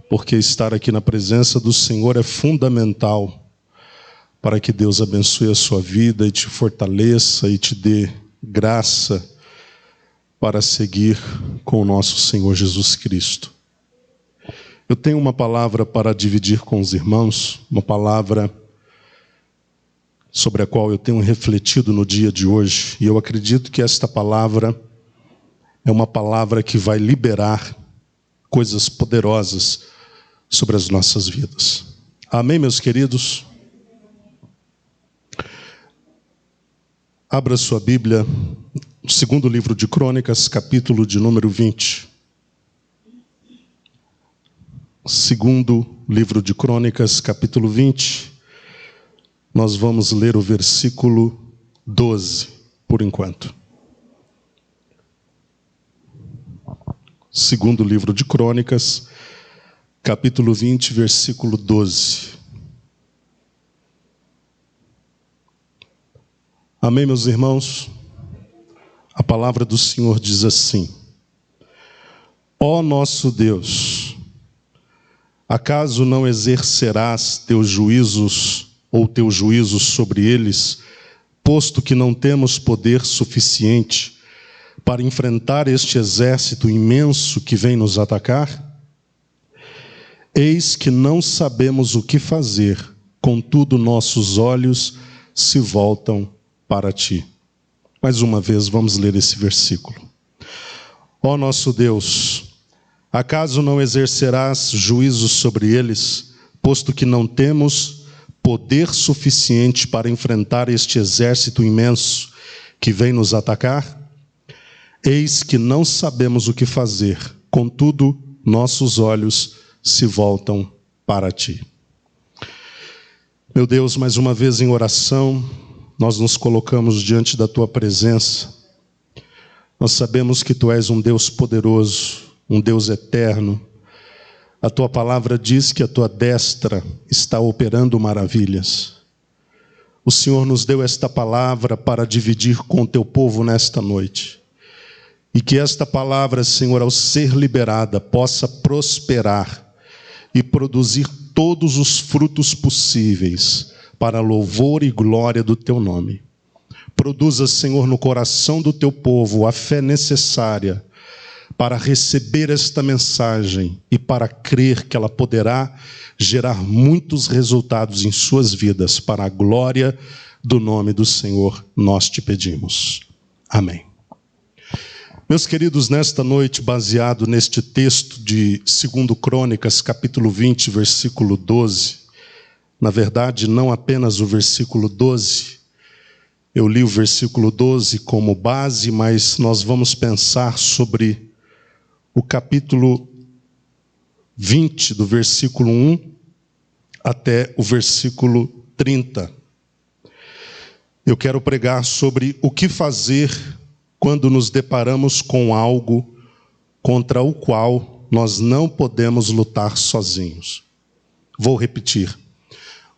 porque estar aqui na presença do Senhor é fundamental para que Deus abençoe a sua vida e te fortaleça e te dê graça para seguir com o nosso Senhor Jesus Cristo. Eu tenho uma palavra para dividir com os irmãos, uma palavra sobre a qual eu tenho refletido no dia de hoje, e eu acredito que esta palavra é uma palavra que vai liberar coisas poderosas sobre as nossas vidas. Amém, meus queridos? Abra sua Bíblia, no segundo livro de Crônicas, capítulo de número 20. Segundo livro de Crônicas, capítulo 20. Nós vamos ler o versículo 12, por enquanto. Segundo livro de Crônicas, capítulo 20, versículo 12. Amém, meus irmãos? A palavra do Senhor diz assim: Ó nosso Deus, acaso não exercerás teus juízos ou teu juízo sobre eles, posto que não temos poder suficiente para enfrentar este exército imenso que vem nos atacar? Eis que não sabemos o que fazer, contudo nossos olhos se voltam para ti. Mais uma vez, vamos ler esse versículo. Ó nosso Deus, acaso não exercerás juízo sobre eles, posto que não temos poder suficiente para enfrentar este exército imenso que vem nos atacar? Eis que não sabemos o que fazer, contudo, nossos olhos se voltam para ti. Meu Deus, mais uma vez em oração, nós nos colocamos diante da tua presença. Nós sabemos que tu és um Deus poderoso, um Deus eterno. A tua palavra diz que a tua destra está operando maravilhas. O Senhor nos deu esta palavra para dividir com o teu povo nesta noite. E que esta palavra, Senhor, ao ser liberada, possa prosperar e produzir todos os frutos possíveis para louvor e glória do teu nome. Produza, Senhor, no coração do teu povo a fé necessária para receber esta mensagem e para crer que ela poderá gerar muitos resultados em suas vidas, para a glória do nome do Senhor, nós te pedimos. Amém. Meus queridos, nesta noite, baseado neste texto de 2 Crônicas, capítulo 20, versículo 12, na verdade, não apenas o versículo 12, eu li o versículo 12 como base, mas nós vamos pensar sobre o capítulo 20, do versículo 1 até o versículo 30. Eu quero pregar sobre o que fazer quando nos deparamos com algo contra o qual nós não podemos lutar sozinhos. Vou repetir.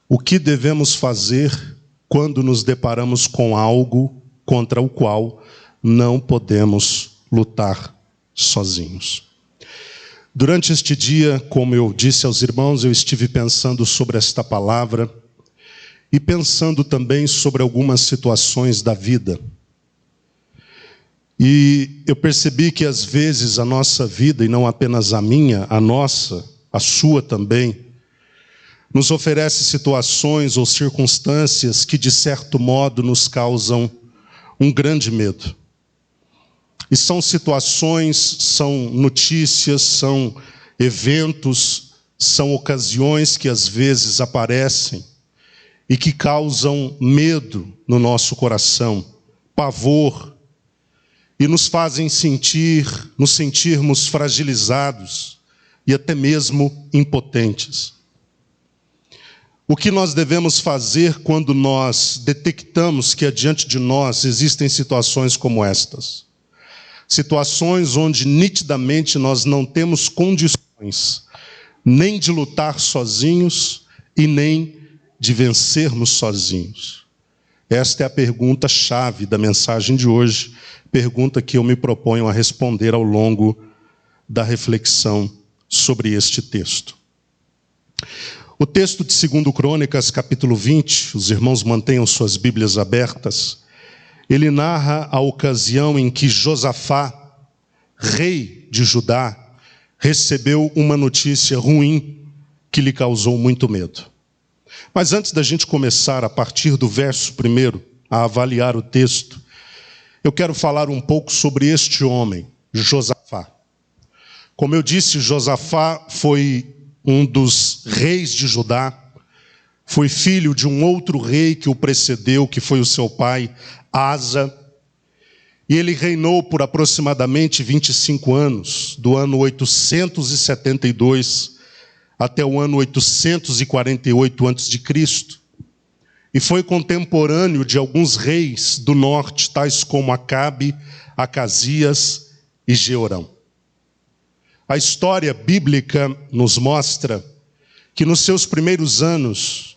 O que devemos fazer quando nos deparamos com algo contra o qual não podemos lutar sozinhos? Durante este dia, como eu disse aos irmãos, eu estive pensando sobre esta palavra e pensando também sobre algumas situações da vida. E eu percebi que às vezes a nossa vida, e não apenas a minha, a nossa, a sua também, nos oferece situações ou circunstâncias que de certo modo nos causam um grande medo. E são situações, são notícias, são eventos, são ocasiões que às vezes aparecem e que causam medo no nosso coração, pavor, e nos fazem nos sentirmos fragilizados e até mesmo impotentes. O que nós devemos fazer quando nós detectamos que adiante de nós existem situações como estas? Situações onde nitidamente nós não temos condições nem de lutar sozinhos e nem de vencermos sozinhos. Esta é a pergunta-chave da mensagem de hoje, pergunta que eu me proponho a responder ao longo da reflexão sobre este texto. O texto de 2 Crônicas, capítulo 20, os irmãos mantenham suas Bíblias abertas, ele narra a ocasião em que Josafá, rei de Judá, recebeu uma notícia ruim que lhe causou muito medo. Mas antes da gente começar, a partir do verso 1, a avaliar o texto, eu quero falar um pouco sobre este homem, Josafá. Como eu disse, Josafá foi um dos reis de Judá, foi filho de um outro rei que o precedeu, que foi o seu pai, Asa, e ele reinou por aproximadamente 25 anos, do ano 872 até o ano 848 a.C., e foi contemporâneo de alguns reis do norte, tais como Acabe, Acasias e Jeorão. A história bíblica nos mostra que nos seus primeiros anos,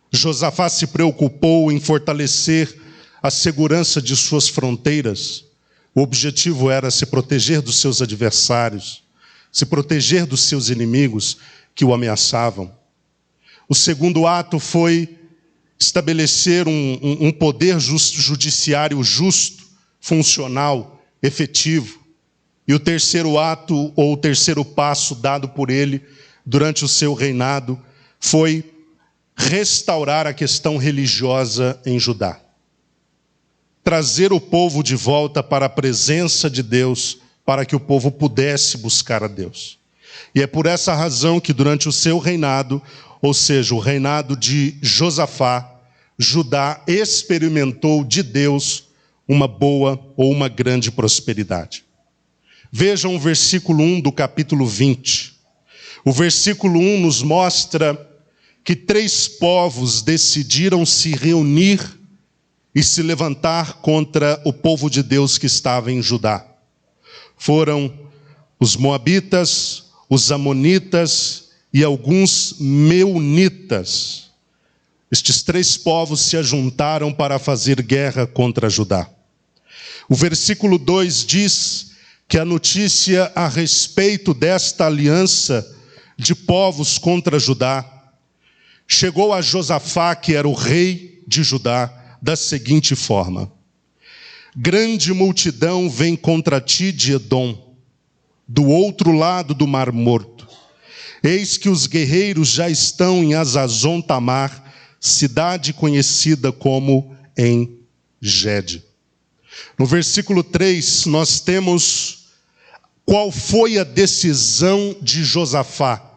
Josafá se preocupou em fortalecer a segurança de suas fronteiras. O objetivo era se proteger dos seus adversários, se proteger dos seus inimigos que o ameaçavam. O segundo ato foi estabelecer um poder judiciário justo, funcional, efetivo. E o terceiro ato, ou o terceiro passo dado por ele durante o seu reinado, foi restaurar a questão religiosa em Judá. Trazer o povo de volta para a presença de Deus, para que o povo pudesse buscar a Deus. E é por essa razão que durante o seu reinado, ou seja, o reinado de Josafá, Judá experimentou de Deus uma boa ou uma grande prosperidade. Vejam o versículo 1 do capítulo 20. O versículo 1 nos mostra que 3 povos decidiram se reunir e se levantar contra o povo de Deus que estava em Judá. Foram os moabitas, os amonitas e alguns meunitas. Estes 3 povos se ajuntaram para fazer guerra contra Judá. O versículo 2 diz que a notícia a respeito desta aliança de povos contra Judá chegou a Josafá, que era o rei de Judá, da seguinte forma: grande multidão vem contra ti de Edom, do outro lado do Mar Morto. Eis que os guerreiros já estão em Azazon Tamar, cidade conhecida como En-Gede. No versículo 3, nós temos qual foi a decisão de Josafá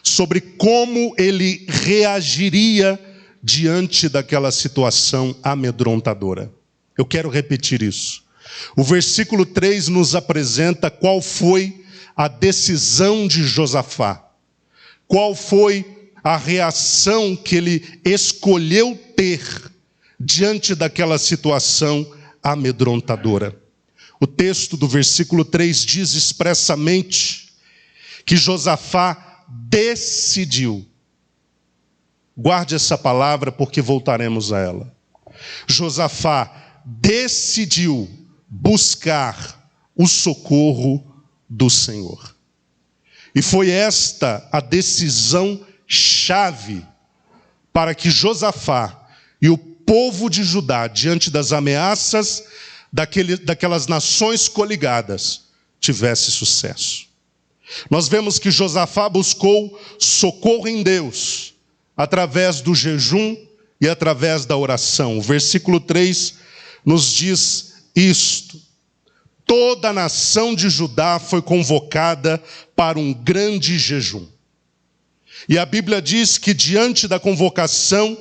sobre como ele reagiria diante daquela situação amedrontadora. Eu quero repetir isso. O versículo 3 nos apresenta qual foi a decisão de Josafá. Qual foi a reação que ele escolheu ter diante daquela situação amedrontadora. O texto do versículo 3 diz expressamente que Josafá decidiu. Guarde essa palavra porque voltaremos a ela. Josafá decidiu buscar o socorro do Senhor. E foi esta a decisão chave para que Josafá e o povo de Judá, diante das ameaças daquelas nações coligadas, tivesse sucesso. Nós vemos que Josafá buscou socorro em Deus, através do jejum e através da oração. O versículo 3 nos diz isto: toda a nação de Judá foi convocada para um grande jejum. E a Bíblia diz que diante da convocação,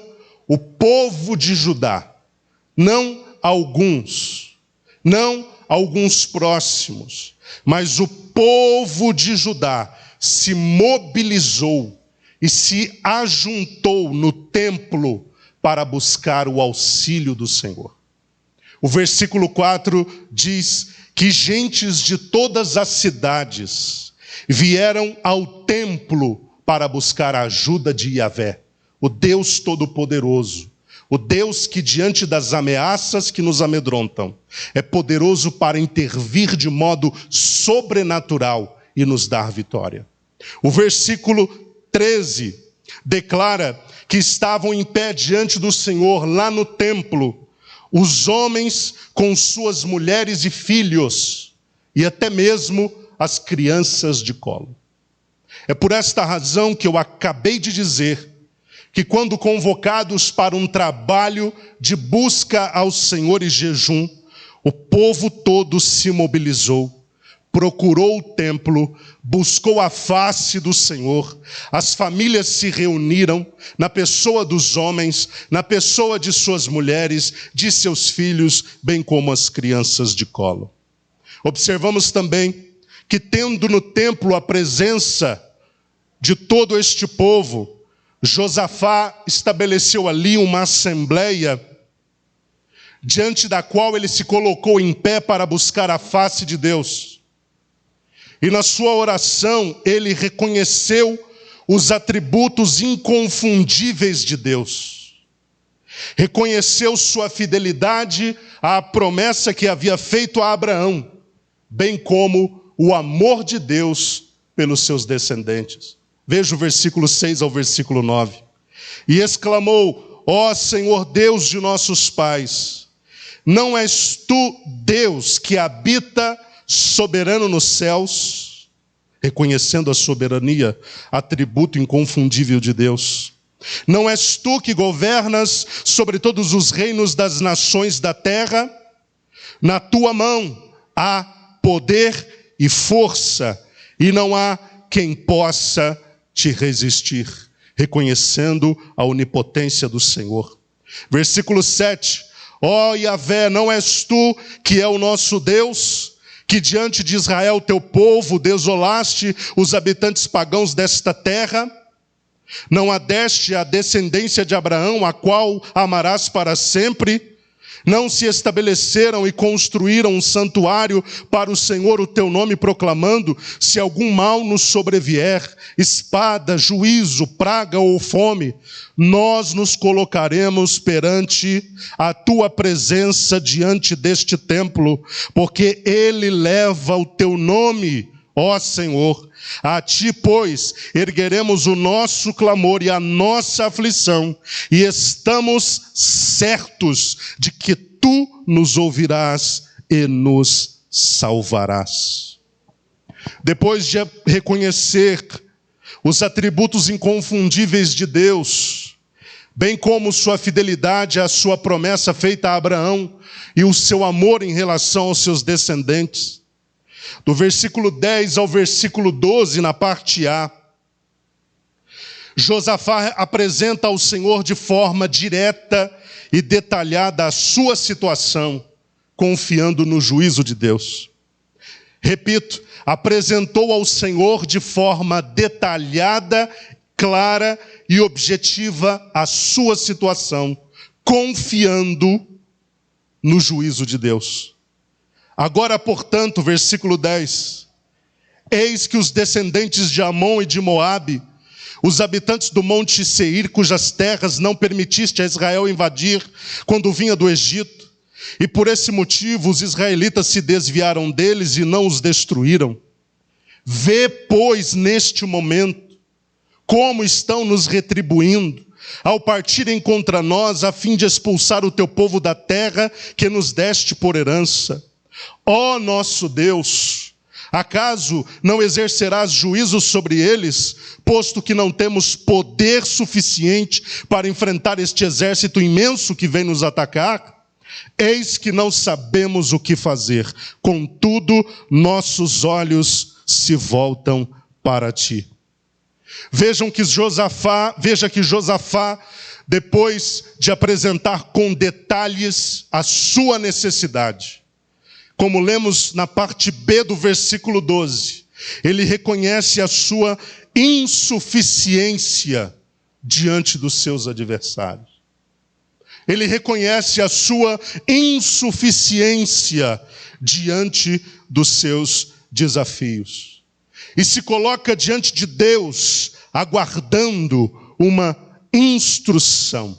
o povo de Judá, não alguns próximos, mas o povo de Judá se mobilizou e se ajuntou no templo para buscar o auxílio do Senhor. O versículo 4 diz que gentes de todas as cidades vieram ao templo para buscar a ajuda de Yahvé, o Deus Todo-Poderoso, o Deus que diante das ameaças que nos amedrontam, é poderoso para intervir de modo sobrenatural e nos dar vitória. O versículo 13 declara que estavam em pé diante do Senhor, lá no templo, os homens com suas mulheres e filhos, e até mesmo as crianças de colo. É por esta razão que eu acabei de dizer que quando convocados para um trabalho de busca ao Senhor e jejum, o povo todo se mobilizou, procurou o templo, buscou a face do Senhor, as famílias se reuniram na pessoa dos homens, na pessoa de suas mulheres, de seus filhos, bem como as crianças de colo. Observamos também que, tendo no templo a presença de todo este povo, Josafá estabeleceu ali uma assembleia, diante da qual ele se colocou em pé para buscar a face de Deus. E na sua oração, ele reconheceu os atributos inconfundíveis de Deus. Reconheceu sua fidelidade à promessa que havia feito a Abraão, bem como o amor de Deus pelos seus descendentes. Veja o versículo 6 ao versículo 9. E exclamou: ó Senhor Deus de nossos pais, não és tu Deus que habita soberano nos céus, reconhecendo a soberania, atributo inconfundível de Deus. Não és tu que governas sobre todos os reinos das nações da terra? Na tua mão há poder e força, e não há quem possa te resistir, reconhecendo a onipotência do Senhor. Versículo 7. Ó Yahvé, não és tu que é o nosso Deus, que diante de Israel teu povo desolaste os habitantes pagãos desta terra? Não adeste a descendência de Abraão, a qual amarás para sempre? Não se estabeleceram e construíram um santuário para o Senhor o teu nome, proclamando: se algum mal nos sobrevier, espada, juízo, praga ou fome, nós nos colocaremos perante a tua presença diante deste templo, porque ele leva o teu nome, ó Senhor. A ti, pois, ergueremos o nosso clamor e a nossa aflição, e estamos certos de que tu nos ouvirás e nos salvarás. Depois de reconhecer os atributos inconfundíveis de Deus, bem como sua fidelidade à sua promessa feita a Abraão e o seu amor em relação aos seus descendentes, do versículo 10 ao versículo 12, na parte A, Josafá apresenta ao Senhor de forma direta e detalhada a sua situação, confiando no juízo de Deus. Repito, apresentou ao Senhor de forma detalhada, clara e objetiva a sua situação, confiando no juízo de Deus. Agora, portanto, versículo 10, eis que os descendentes de Amon e de Moabe, os habitantes do monte Seir, cujas terras não permitiste a Israel invadir quando vinha do Egito, e por esse motivo os israelitas se desviaram deles e não os destruíram. Vê, pois, neste momento, como estão nos retribuindo, ao partirem contra nós, a fim de expulsar o teu povo da terra que nos deste por herança. Ó nosso Deus, acaso não exercerás juízo sobre eles, posto que não temos poder suficiente para enfrentar este exército imenso que vem nos atacar? Eis que não sabemos o que fazer, contudo nossos olhos se voltam para ti. Veja que Josafá, depois de apresentar com detalhes a sua necessidade, como lemos na parte B do versículo 12, ele reconhece a sua insuficiência diante dos seus adversários. Ele reconhece a sua insuficiência diante dos seus desafios. E se coloca diante de Deus, aguardando uma instrução.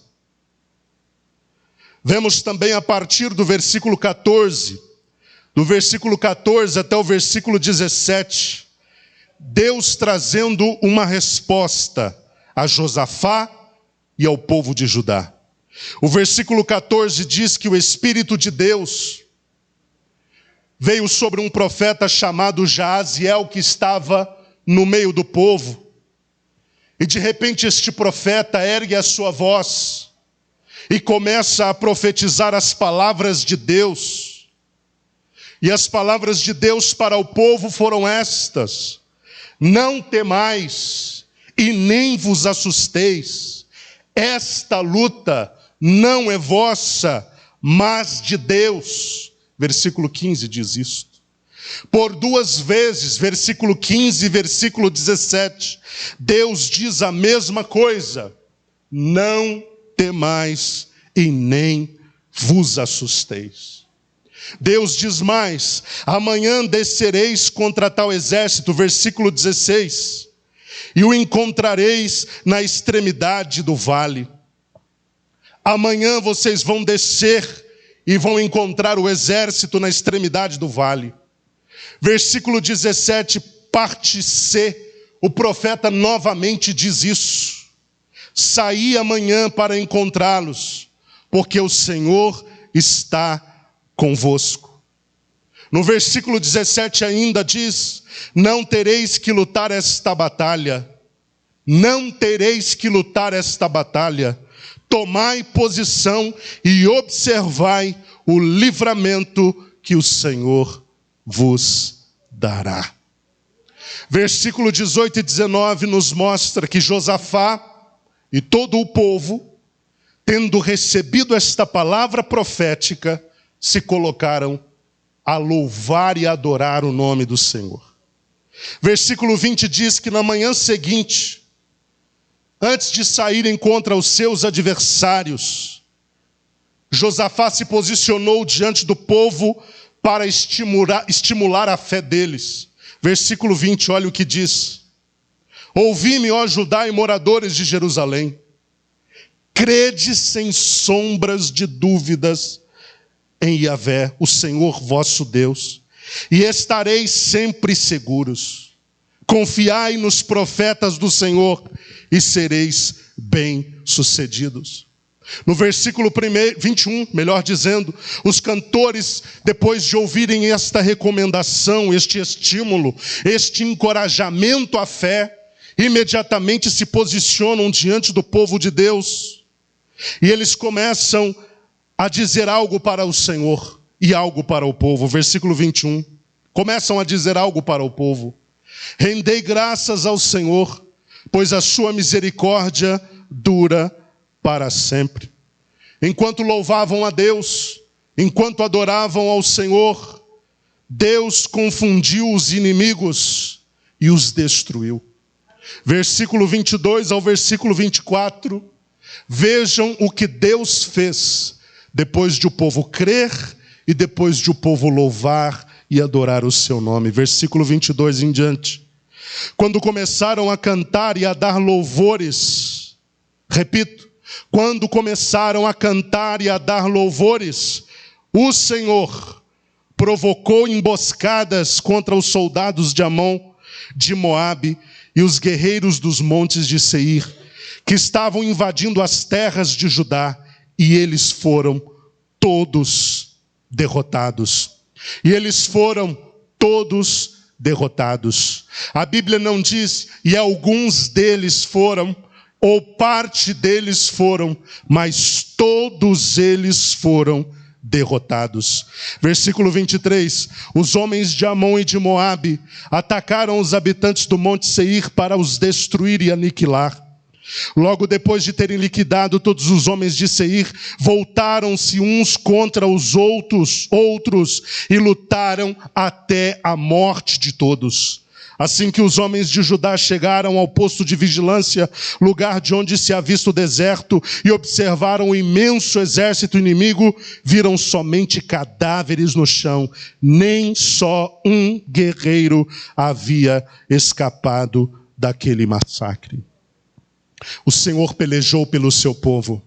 Vemos também a partir do versículo 14, do versículo 14 até o versículo 17, Deus trazendo uma resposta a Josafá e ao povo de Judá. O versículo 14 diz que o Espírito de Deus veio sobre um profeta chamado Jaaziel, que estava no meio do povo. E de repente este profeta ergue a sua voz e começa a profetizar as palavras de Deus. E as palavras de Deus para o povo foram estas: não temais e nem vos assusteis. Esta luta não é vossa, mas de Deus. Versículo 15 diz isto. Por duas vezes, versículo 15 e versículo 17, Deus diz a mesma coisa: não temais e nem vos assusteis. Deus diz mais: amanhã descereis contra tal exército, versículo 16, e o encontrareis na extremidade do vale. Amanhã vocês vão descer e vão encontrar o exército na extremidade do vale. Versículo 17, parte C, o profeta novamente diz isso: saí amanhã para encontrá-los, porque o Senhor está convosco. No versículo 17 ainda diz: não tereis que lutar esta batalha, não tereis que lutar esta batalha, tomai posição e observai o livramento que o Senhor vos dará. Versículo 18 e 19 nos mostra que Josafá e todo o povo, tendo recebido esta palavra profética, se colocaram a louvar e adorar o nome do Senhor. Versículo 20 diz que na manhã seguinte, antes de saírem contra os seus adversários, Josafá se posicionou diante do povo para estimular a fé deles. Versículo 20, olha o que diz: ouvi-me, ó Judá e moradores de Jerusalém, crede sem sombras de dúvidas em Yahvé, o Senhor vosso Deus, e estareis sempre seguros. Confiai nos profetas do Senhor e sereis bem-sucedidos. No versículo 21, melhor dizendo, os cantores, depois de ouvirem esta recomendação, este estímulo, este encorajamento à fé, imediatamente se posicionam diante do povo de Deus. E eles começam a dizer algo para o Senhor e algo para o povo. Versículo 21. Começam a dizer algo para o povo: rendei graças ao Senhor, pois a sua misericórdia dura para sempre. Enquanto louvavam a Deus, enquanto adoravam ao Senhor, Deus confundiu os inimigos e os destruiu. Versículo 22 ao versículo 24, vejam o que Deus fez depois de o povo crer e depois de o povo louvar e adorar o seu nome. Versículo 22 em diante. Quando começaram a cantar e a dar louvores, repito, quando começaram a cantar e a dar louvores, o Senhor provocou emboscadas contra os soldados de Amon, de Moabe e os guerreiros dos montes de Seir, que estavam invadindo as terras de Judá, e eles foram todos derrotados. E eles foram todos derrotados. A Bíblia não diz, e alguns deles foram, ou parte deles foram, mas todos eles foram derrotados. Versículo 23, os homens de Amon e de Moabe atacaram os habitantes do monte Seir para os destruir e aniquilar. Logo depois de terem liquidado todos os homens de Seir, voltaram-se uns contra os outros e lutaram até a morte de todos. Assim que os homens de Judá chegaram ao posto de vigilância, lugar de onde se avista o deserto, e observaram o imenso exército inimigo, viram somente cadáveres no chão. Nem só um guerreiro havia escapado daquele massacre. O Senhor pelejou pelo seu povo.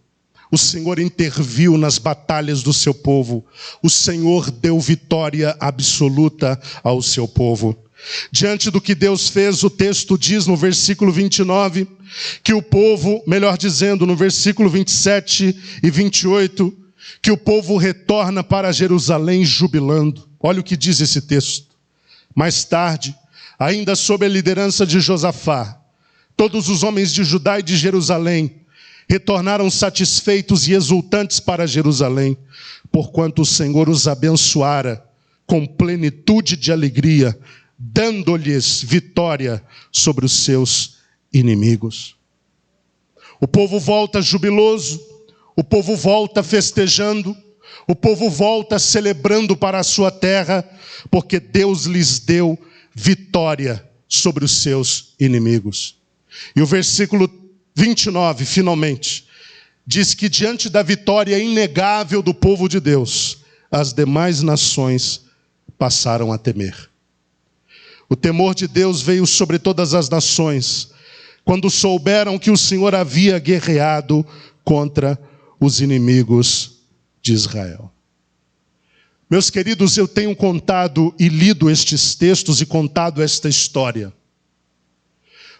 O Senhor interviu nas batalhas do seu povo. O Senhor deu vitória absoluta ao seu povo. Diante do que Deus fez, o texto diz no versículo 29, que o povo, melhor dizendo, no versículo 27 e 28, que o povo retorna para Jerusalém jubilando. Olha o que diz esse texto. Mais tarde, ainda sob a liderança de Josafá, todos os homens de Judá e de Jerusalém retornaram satisfeitos e exultantes para Jerusalém, porquanto o Senhor os abençoara com plenitude de alegria, dando-lhes vitória sobre os seus inimigos. O povo volta jubiloso, o povo volta festejando, o povo volta celebrando para a sua terra, porque Deus lhes deu vitória sobre os seus inimigos. E o versículo 29, finalmente, diz que diante da vitória inegável do povo de Deus, as demais nações passaram a temer. O temor de Deus veio sobre todas as nações, quando souberam que o Senhor havia guerreado contra os inimigos de Israel. Meus queridos, eu tenho contado e lido estes textos e contado esta história,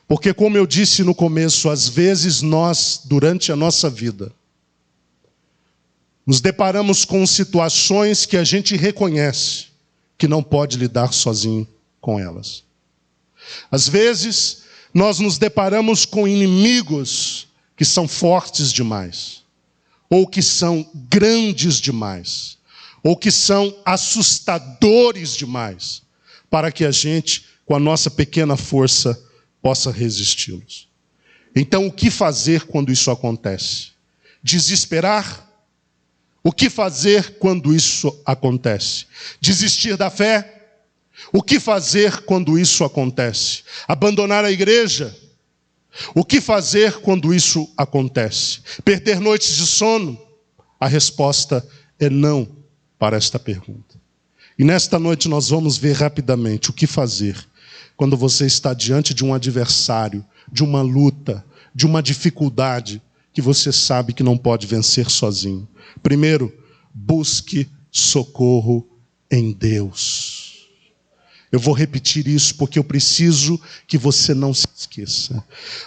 porque, como eu disse no começo, às vezes nós, durante a nossa vida, nos deparamos com situações que a gente reconhece que não pode lidar sozinho com elas. Às vezes, nós nos deparamos com inimigos que são fortes demais, ou que são grandes demais, ou que são assustadores demais, para que a gente, com a nossa pequena força, possa resisti-los. Então, o que fazer quando isso acontece? Desesperar? O que fazer quando isso acontece? Desistir da fé? O que fazer quando isso acontece? Abandonar a igreja? O que fazer quando isso acontece? Perder noites de sono? A resposta é não para esta pergunta. E nesta noite nós vamos ver rapidamente o que fazer quando você está diante de um adversário, de uma luta, de uma dificuldade que você sabe que não pode vencer sozinho. Primeiro, busque socorro em Deus. Eu vou repetir isso porque eu preciso que você não se esqueça.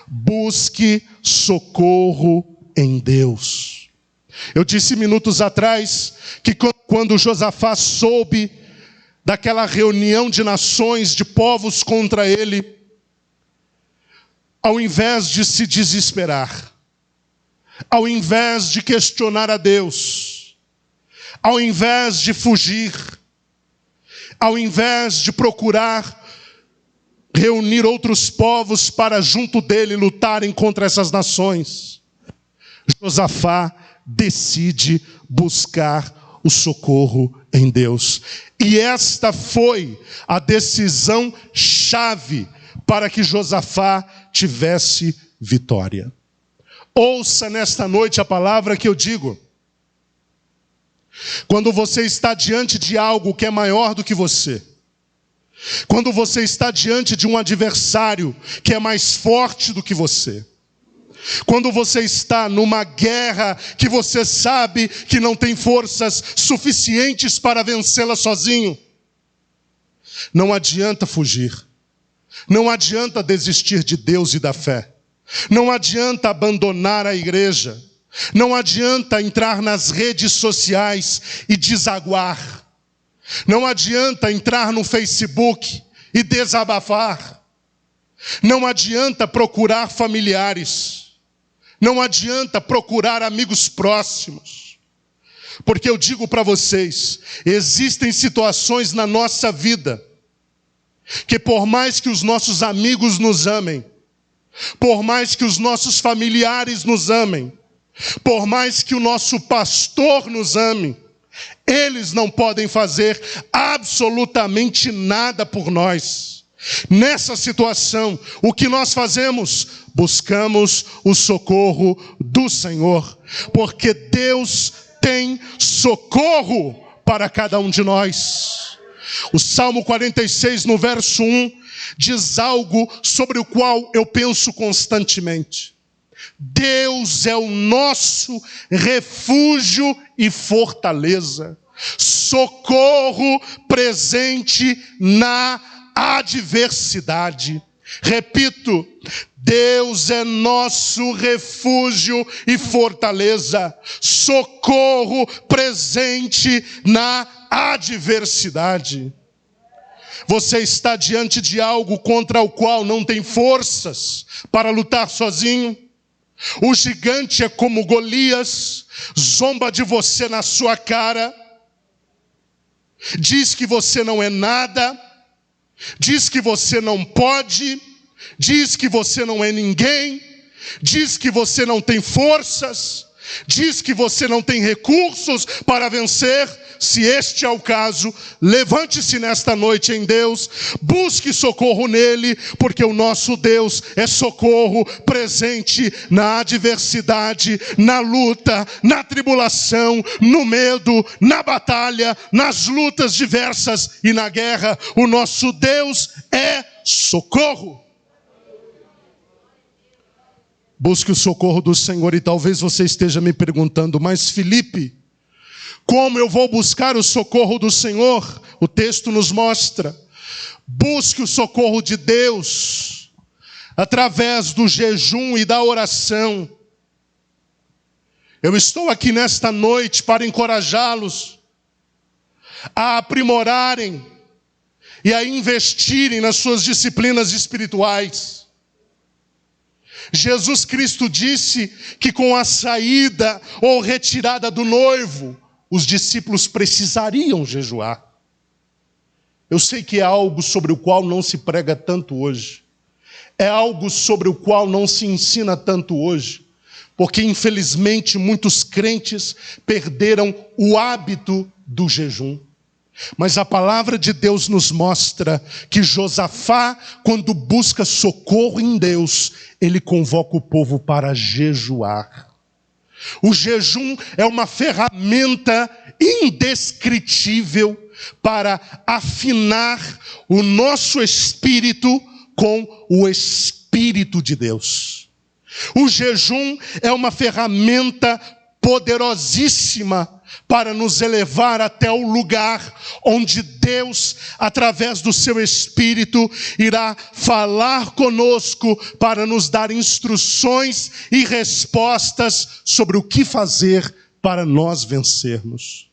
Busque socorro em Deus. Eu disse minutos atrás que quando Josafá soube daquela reunião de nações, de povos contra ele, ao invés de se desesperar, ao invés de questionar a Deus, ao invés de fugir, ao invés de procurar reunir outros povos para junto dele lutarem contra essas nações, Josafá decide buscar o socorro em Deus. E esta foi a decisão chave para que Josafá tivesse vitória. Ouça nesta noite a palavra que eu digo. Quando você está diante de algo que é maior do que você, quando você está diante de um adversário que é mais forte do que você, quando você está numa guerra que você sabe que não tem forças suficientes para vencê-la sozinho, não adianta fugir, não adianta desistir de Deus e da fé, não adianta abandonar a igreja, não adianta entrar nas redes sociais e desaguar, não adianta entrar no Facebook e desabafar, não adianta procurar familiares, não adianta procurar amigos próximos, porque eu digo para vocês, existem situações na nossa vida, que por mais que os nossos amigos nos amem, por mais que os nossos familiares nos amem, por mais que o nosso pastor nos ame, eles não podem fazer absolutamente nada por nós. Nessa situação, o que nós fazemos? Buscamos o socorro do Senhor, porque Deus tem socorro para cada um de nós. O Salmo 46, no verso 1, diz algo sobre o qual eu penso constantemente. Deus é o nosso refúgio e fortaleza, socorro presente na adversidade. Repito, Deus é nosso refúgio e fortaleza, socorro presente na adversidade. Você está diante de algo contra o qual não tem forças para lutar sozinho. O gigante é como Golias, zomba de você na sua cara, diz que você não é nada, diz que você não pode, diz que você não é ninguém, diz que você não tem forças, diz que você não tem recursos para vencer. Se este é o caso, levante-se nesta noite em Deus, busque socorro nele, porque o nosso Deus é socorro presente na adversidade, na luta, na tribulação, no medo, na batalha, nas lutas diversas e na guerra. O nosso Deus é socorro. Busque o socorro do Senhor. E talvez você esteja me perguntando, mas Felipe, como eu vou buscar o socorro do Senhor? O texto nos mostra. Busque o socorro de Deus através do jejum e da oração. Eu estou aqui nesta noite para encorajá-los a aprimorarem e a investirem nas suas disciplinas espirituais. Jesus Cristo disse que com a saída ou retirada do noivo, os discípulos precisariam jejuar. Eu sei que é algo sobre o qual não se prega tanto hoje. É algo sobre o qual não se ensina tanto hoje. Porque, infelizmente, muitos crentes perderam o hábito do jejum. Mas a palavra de Deus nos mostra que Josafá, quando busca socorro em Deus, ele convoca o povo para jejuar. O jejum é uma ferramenta indescritível para afinar o nosso espírito com o Espírito de Deus. O jejum é uma ferramenta poderosíssima para nos elevar até o lugar onde Deus, através do seu Espírito, irá falar conosco para nos dar instruções e respostas sobre o que fazer para nós vencermos.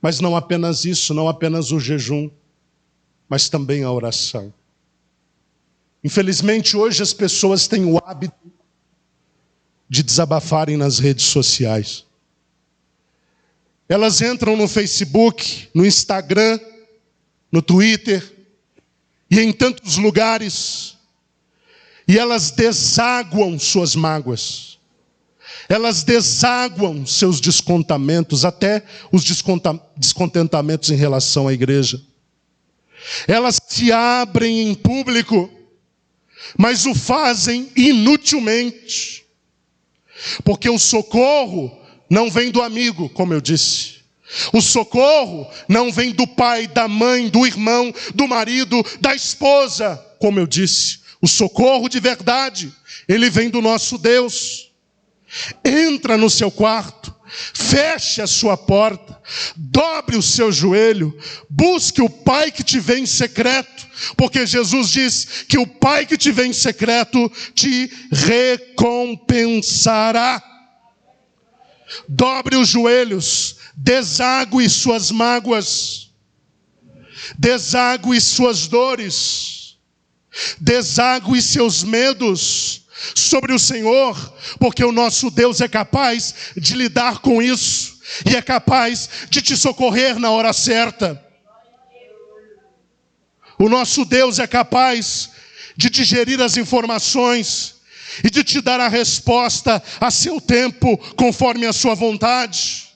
Mas não apenas isso, não apenas o jejum, mas também a oração. Infelizmente, hoje as pessoas têm o hábito de desabafarem nas redes sociais. Elas entram no Facebook, no Instagram, no Twitter e em tantos lugares, e elas desaguam suas mágoas. Elas desaguam seus descontamentos, até os descontentamentos em relação à igreja. Elas se abrem em público, mas o fazem inutilmente. Porque o socorro não vem do amigo, como eu disse. O socorro não vem do pai, da mãe, do irmão, do marido, da esposa, como eu disse. O socorro de verdade, ele vem do nosso Deus. Entra no seu quarto, feche a sua porta, dobre o seu joelho, busque o Pai que te vê em secreto, porque Jesus diz que o Pai que te vê em secreto te recompensará. Dobre os joelhos, desague suas mágoas, desague suas dores, desague seus medos sobre o Senhor, porque o nosso Deus é capaz de lidar com isso, e é capaz de te socorrer na hora certa. O nosso Deus é capaz de digerir as informações e de te dar a resposta a seu tempo, conforme a sua vontade.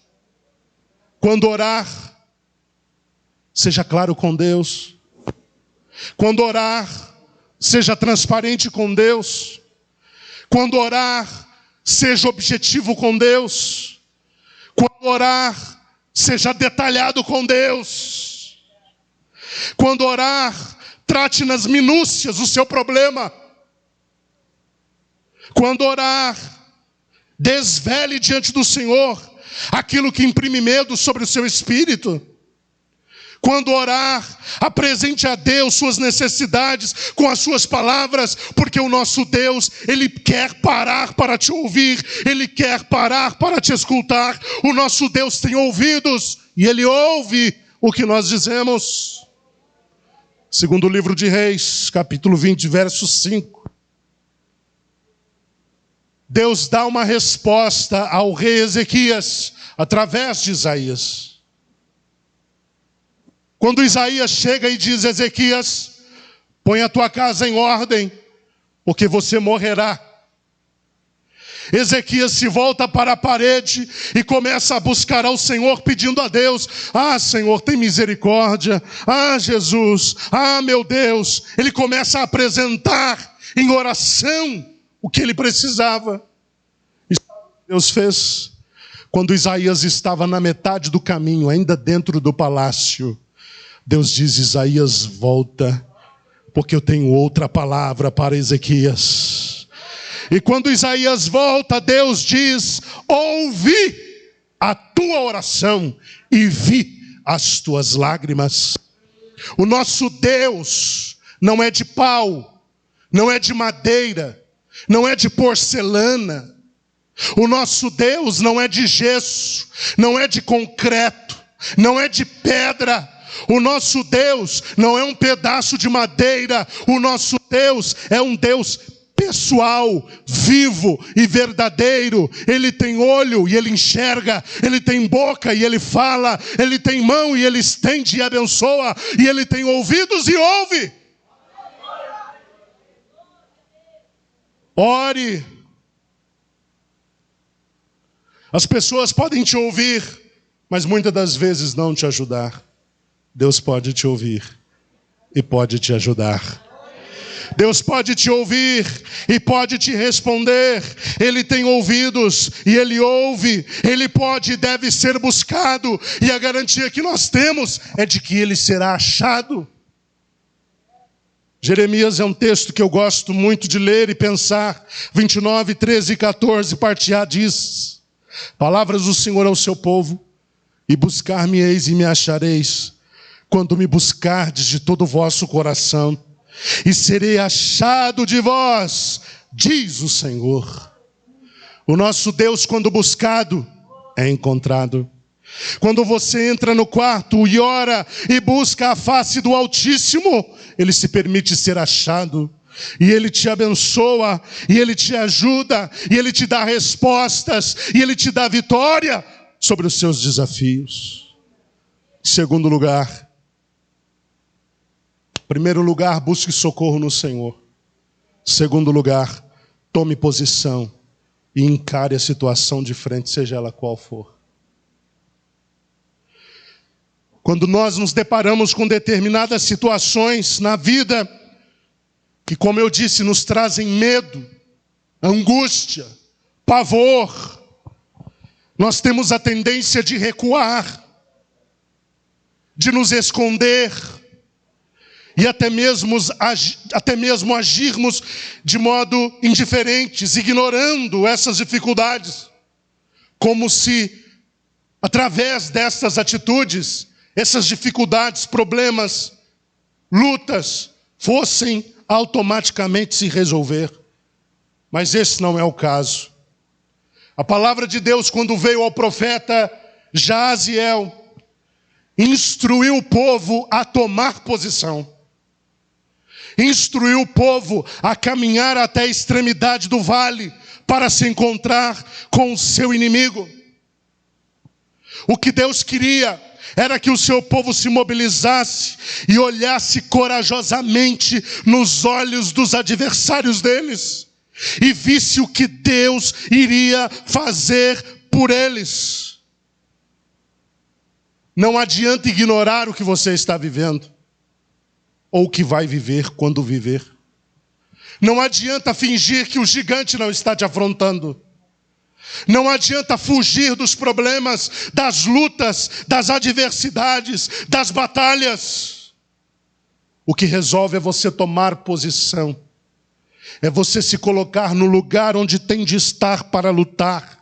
Quando orar, seja claro com Deus. Quando orar, seja transparente com Deus. Quando orar, seja objetivo com Deus. Quando orar, seja detalhado com Deus. Quando orar, trate nas minúcias o seu problema. Quando orar, desvele diante do Senhor aquilo que imprime medo sobre o seu espírito. Quando orar, apresente a Deus suas necessidades com as suas palavras, porque o nosso Deus, Ele quer parar para te ouvir, Ele quer parar para te escutar. O nosso Deus tem ouvidos e Ele ouve o que nós dizemos. Segundo o livro de Reis, capítulo 20, verso 5. Deus dá uma resposta ao rei Ezequias através de Isaías. Quando Isaías chega e diz: Ezequias, põe a tua casa em ordem, porque você morrerá. Ezequias se volta para a parede e começa a buscar ao Senhor, pedindo a Deus: ah, Senhor, tem misericórdia. Ah, Jesus. Ah, meu Deus. Ele começa a apresentar em oração o que ele precisava. E Deus fez. Quando Isaías estava na metade do caminho, ainda dentro do palácio, Deus diz: Isaías, volta, porque eu tenho outra palavra para Ezequias. E quando Isaías volta, Deus diz: ouvi a tua oração e vi as tuas lágrimas. O nosso Deus não é de pau, não é de madeira, não é de porcelana. O nosso Deus não é de gesso, não é de concreto, não é de pedra. O nosso Deus não é um pedaço de madeira. O nosso Deus é um Deus pessoal, vivo e verdadeiro. Ele tem olho e ele enxerga, ele tem boca e ele fala, ele tem mão e ele estende e abençoa, e ele tem ouvidos e ouve. Ore. As pessoas podem te ouvir, mas muitas das vezes não te ajudar. Deus pode te ouvir e pode te ajudar. Deus pode te ouvir e pode te responder. Ele tem ouvidos e Ele ouve. Ele pode e deve ser buscado. E a garantia que nós temos é de que Ele será achado. Jeremias é um texto que eu gosto muito de ler e pensar. 29, 13 e 14, parte A diz: palavras do Senhor ao seu povo: e buscar-me-eis e me achareis, quando me buscardes de todo o vosso coração, e serei achado de vós, diz o Senhor. O nosso Deus, quando buscado, é encontrado. Quando você entra no quarto e ora e busca a face do Altíssimo, Ele se permite ser achado. E Ele te abençoa, e Ele te ajuda, e Ele te dá respostas, e Ele te dá vitória sobre os seus desafios. Em segundo lugar, primeiro lugar, busque socorro no Senhor. Segundo lugar, tome posição e encare a situação de frente, seja ela qual for. Quando nós nos deparamos com determinadas situações na vida, que, como eu disse, nos trazem medo, angústia, pavor, nós temos a tendência de recuar, de nos esconder, e até mesmo agirmos de modo indiferentes, ignorando essas dificuldades, como se, através dessas atitudes, essas dificuldades, problemas, lutas, fossem automaticamente se resolver. Mas esse não é o caso. A palavra de Deus, quando veio ao profeta Jaziel, instruiu o povo a tomar posição. Instruiu o povo a caminhar até a extremidade do vale para se encontrar com o seu inimigo. O que Deus queria era que o seu povo se mobilizasse e olhasse corajosamente nos olhos dos adversários deles e visse o que Deus iria fazer por eles. Não adianta ignorar o que você está vivendo, ou o que vai viver quando viver. Não adianta fingir que o gigante não está te afrontando. Não adianta fugir dos problemas, das lutas, das adversidades, das batalhas. O que resolve é você tomar posição. É você se colocar no lugar onde tem de estar para lutar.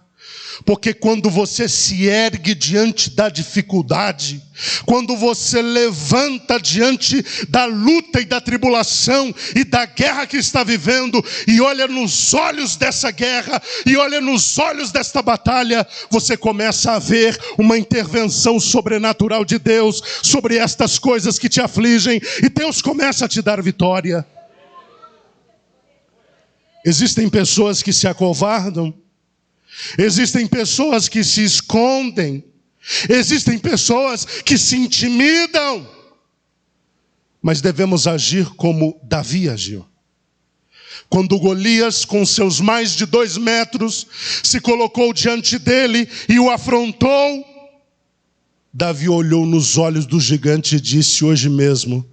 Porque quando você se ergue diante da dificuldade, quando você levanta diante da luta e da tribulação e da guerra que está vivendo, e olha nos olhos dessa guerra, e olha nos olhos desta batalha, você começa a ver uma intervenção sobrenatural de Deus sobre estas coisas que te afligem, e Deus começa a te dar vitória. Existem pessoas que se acovardam, existem pessoas que se escondem, existem pessoas que se intimidam, mas devemos agir como Davi agiu. Quando Golias, com seus mais de 2 metros, se colocou diante dele e o afrontou, Davi olhou nos olhos do gigante e disse: hoje mesmo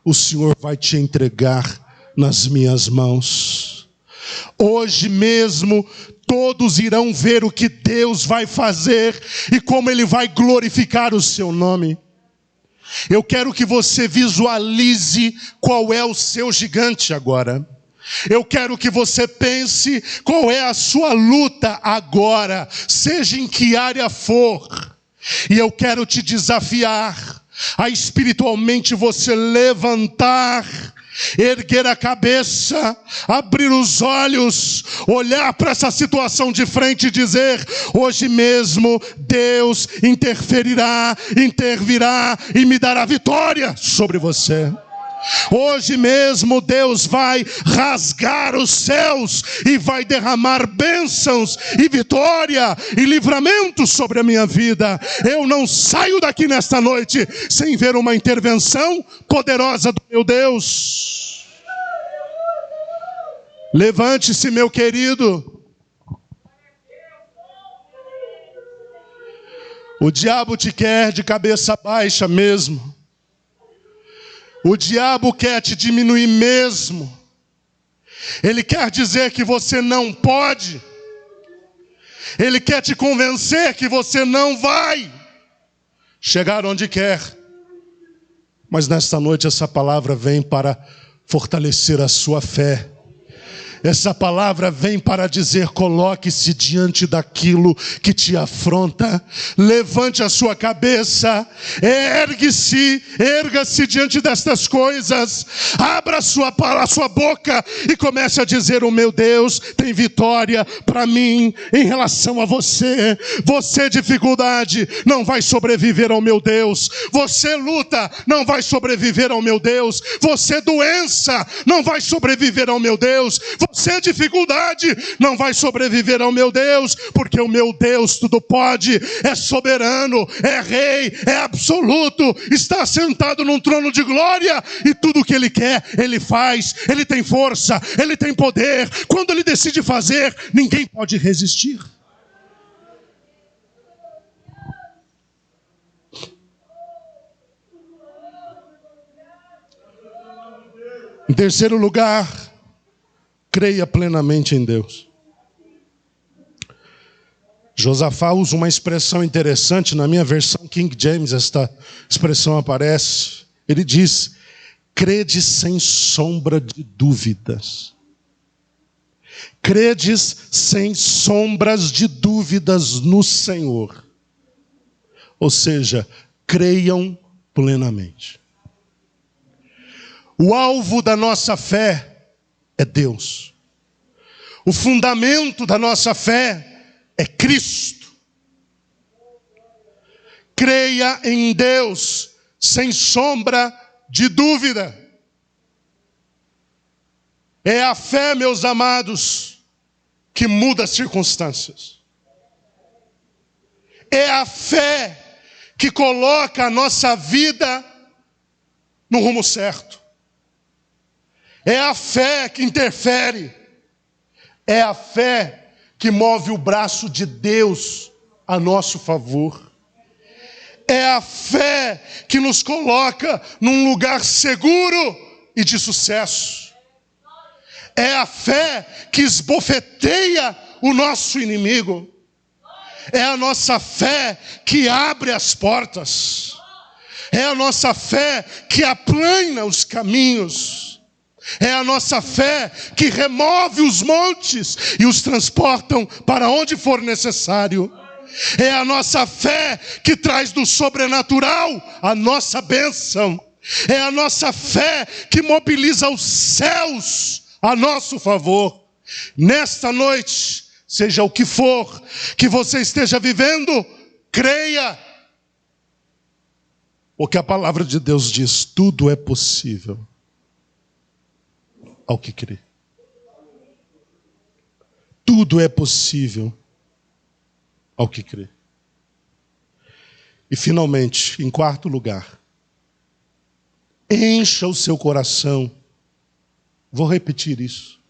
o Senhor vai te entregar nas minhas mãos. Hoje mesmo todos irão ver o que Deus vai fazer e como Ele vai glorificar o seu nome. Eu quero que você visualize qual é o seu gigante agora. Eu quero que você pense qual é a sua luta agora, seja em que área for. E eu quero te desafiar a espiritualmente você levantar, erguer a cabeça, abrir os olhos, olhar para essa situação de frente e dizer: hoje mesmo Deus intervirá e me dará vitória sobre você. Hoje mesmo Deus vai rasgar os céus e vai derramar bênçãos e vitória e livramento sobre a minha vida. Eu não saio daqui nesta noite sem ver uma intervenção poderosa do meu Deus. Levante-se, meu querido. O diabo te quer de cabeça baixa mesmo. O diabo quer te diminuir mesmo. Ele quer dizer que você não pode. Ele quer te convencer que você não vai chegar onde quer. Mas nesta noite essa palavra vem para fortalecer a sua fé. Essa palavra vem para dizer: coloque-se diante daquilo que te afronta, levante a sua cabeça, erga-se diante destas coisas, abra a sua boca e comece a dizer: o meu Deus tem vitória para mim em relação a você. Você, dificuldade, não vai sobreviver ao meu Deus. Você, luta, não vai sobreviver ao meu Deus. Você, doença, não vai sobreviver ao meu Deus. Você, dificuldade, não vai sobreviver ao meu Deus, porque o meu Deus tudo pode, é soberano, é rei, é absoluto, está sentado num trono de glória, e tudo o que Ele quer, Ele faz. Ele tem força, Ele tem poder. Quando Ele decide fazer, ninguém pode resistir. Em terceiro lugar, creia plenamente em Deus. Josafá usa uma expressão interessante. Na minha versão King James esta expressão aparece. Ele diz: crede sem sombra de dúvidas. Credes sem sombras de dúvidas no Senhor. Ou seja, creiam plenamente. O alvo da nossa fé é Deus. O fundamento da nossa fé é Cristo. Creia em Deus sem sombra de dúvida. É a fé, meus amados, que muda as circunstâncias. É a fé que coloca a nossa vida no rumo certo. É a fé que interfere. É a fé que move o braço de Deus a nosso favor. É a fé que nos coloca num lugar seguro e de sucesso. É a fé que esbofeteia o nosso inimigo. É a nossa fé que abre as portas. É a nossa fé que aplana os caminhos. É a nossa fé que remove os montes e os transportam para onde for necessário. É a nossa fé que traz do sobrenatural a nossa bênção. É a nossa fé que mobiliza os céus a nosso favor. Nesta noite, seja o que for que você esteja vivendo, creia. Porque a palavra de Deus diz: tudo é possível ao que crê. Tudo é possível ao que crê. E finalmente, em quarto lugar, encha o seu coração. Vou repetir isso.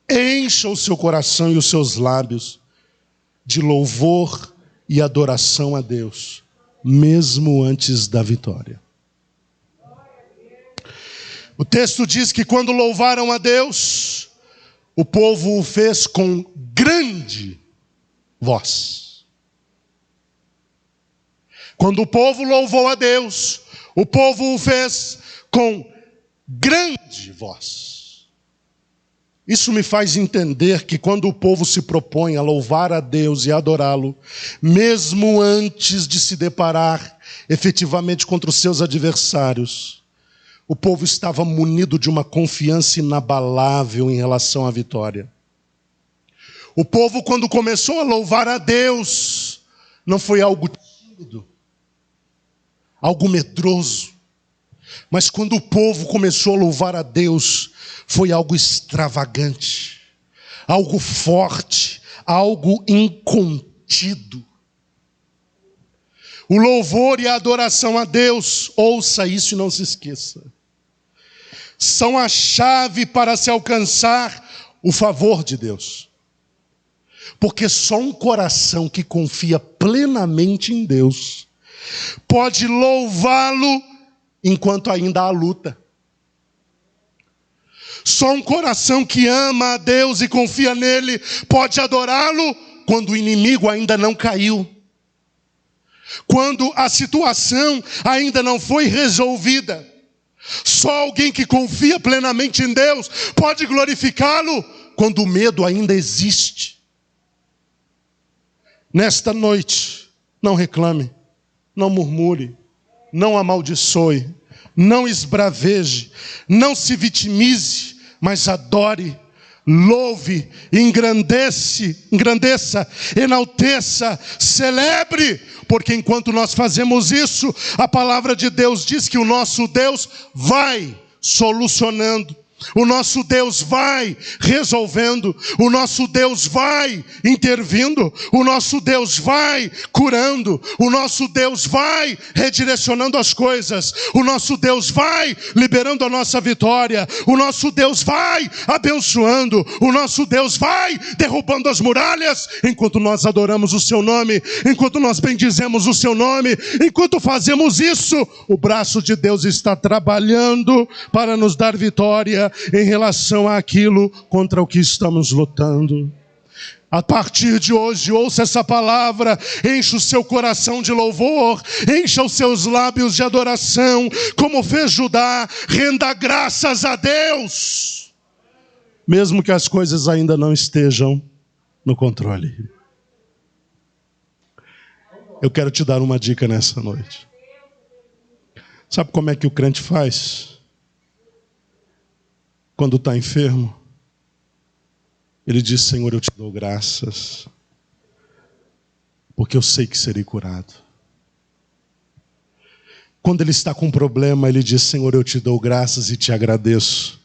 Encha o seu coração e os seus lábios de louvor e adoração a Deus, mesmo antes da vitória. O texto diz que quando louvaram a Deus, o povo o fez com grande voz. Quando o povo louvou a Deus, o povo o fez com grande voz. Isso me faz entender que quando o povo se propõe a louvar a Deus e adorá-lo, mesmo antes de se deparar efetivamente contra os seus adversários, o povo estava munido de uma confiança inabalável em relação à vitória. O povo, quando começou a louvar a Deus, não foi algo tímido, algo medroso. Mas quando o povo começou a louvar a Deus, foi algo extravagante, algo forte, algo incontido. O louvor e a adoração a Deus, ouça isso e não se esqueça, são a chave para se alcançar o favor de Deus. Porque só um coração que confia plenamente em Deus pode louvá-lo enquanto ainda há luta. Só um coração que ama a Deus e confia nele pode adorá-lo quando o inimigo ainda não caiu. Quando a situação ainda não foi resolvida. Só alguém que confia plenamente em Deus pode glorificá-lo quando o medo ainda existe. Nesta noite, não reclame, não murmure, não amaldiçoe, não esbraveje, não se vitimize, mas adore, louve, engrandeça, enalteça, celebre, porque enquanto nós fazemos isso, a palavra de Deus diz que o nosso Deus vai solucionando. O nosso Deus vai resolvendo, o nosso Deus vai intervindo, o nosso Deus vai curando, o nosso Deus vai redirecionando as coisas, o nosso Deus vai liberando a nossa vitória, o nosso Deus vai abençoando, o nosso Deus vai derrubando as muralhas, enquanto nós adoramos o seu nome, enquanto nós bendizemos o seu nome, enquanto fazemos isso, o braço de Deus está trabalhando para nos dar vitória em relação àquilo contra o que estamos lutando. A partir de hoje, ouça essa palavra, encha o seu coração de louvor, encha os seus lábios de adoração, como fez Judá, renda graças a Deus, mesmo que as coisas ainda não estejam no controle. Eu quero te dar uma dica nessa noite. Sabe como é que o crente faz? Quando está enfermo, ele diz: Senhor, eu te dou graças, porque eu sei que serei curado. Quando ele está com um problema, ele diz: Senhor, eu te dou graças e te agradeço,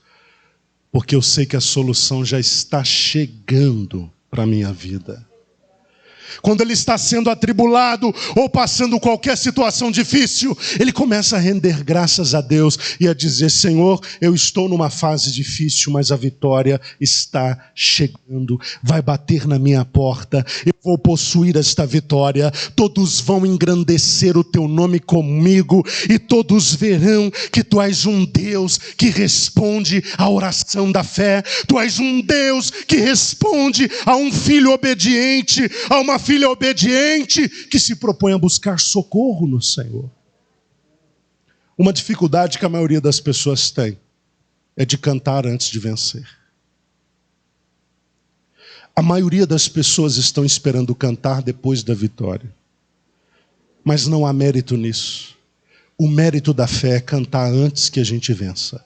porque eu sei que a solução já está chegando para a minha vida. Quando ele está sendo atribulado ou passando qualquer situação difícil, ele começa a render graças a Deus e a dizer: Senhor, eu estou numa fase difícil, mas a vitória está chegando, vai bater na minha porta, eu vou possuir esta vitória, todos vão engrandecer o teu nome comigo e todos verão que tu és um Deus que responde à oração da fé, tu és um Deus que responde a um filho obediente, a uma filha obediente que se propõe a buscar socorro no Senhor. Uma dificuldade que a maioria das pessoas tem é de cantar antes de vencer. A maioria das pessoas estão esperando cantar depois da vitória. Mas não há mérito nisso. O mérito da fé é cantar antes que a gente vença.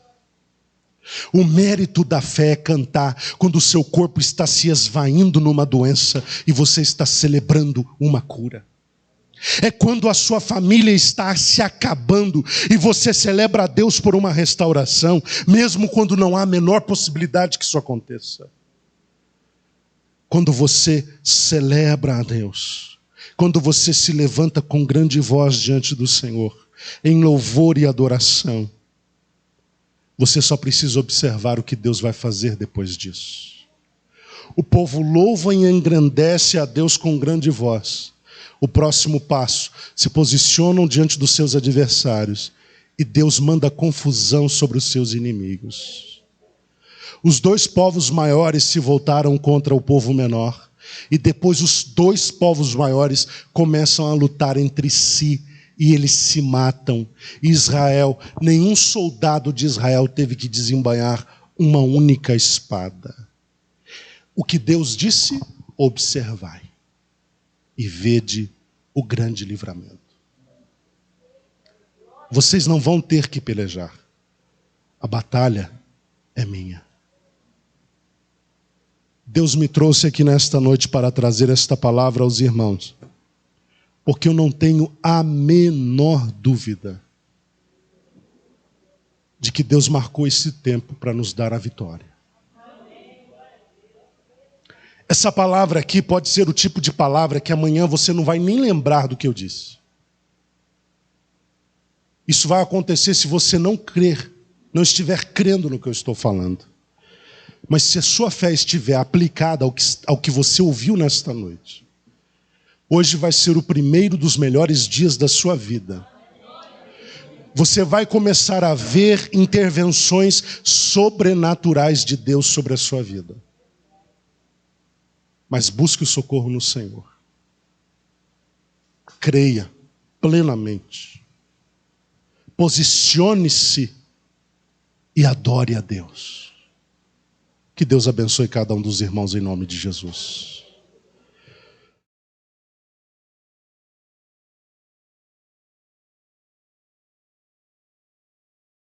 O mérito da fé é cantar quando o seu corpo está se esvaindo numa doença e você está celebrando uma cura. É quando a sua família está se acabando e você celebra a Deus por uma restauração, mesmo quando não há a menor possibilidade que isso aconteça. Quando você celebra a Deus, quando você se levanta com grande voz diante do Senhor, em louvor e adoração, você só precisa observar o que Deus vai fazer depois disso. O povo louva e engrandece a Deus com grande voz. O próximo passo, se posicionam diante dos seus adversários e Deus manda confusão sobre os seus inimigos. Os dois povos maiores se voltaram contra o povo menor e depois os dois povos maiores começam a lutar entre si e eles se matam. Israel, nenhum soldado de Israel teve que desembainhar uma única espada. O que Deus disse, observai e vede o grande livramento. Vocês não vão ter que pelejar. A batalha é minha. Deus me trouxe aqui nesta noite para trazer esta palavra aos irmãos, porque eu não tenho a menor dúvida de que Deus marcou esse tempo para nos dar a vitória. Essa palavra aqui pode ser o tipo de palavra que amanhã você não vai nem lembrar do que eu disse. Isso vai acontecer se você não crer, não estiver crendo no que eu estou falando. Mas se a sua fé estiver aplicada ao que você ouviu nesta noite, hoje vai ser o primeiro dos melhores dias da sua vida. Você vai começar a ver intervenções sobrenaturais de Deus sobre a sua vida. Mas busque o socorro no Senhor. Creia plenamente. Posicione-se e adore a Deus. Que Deus abençoe cada um dos irmãos em nome de Jesus.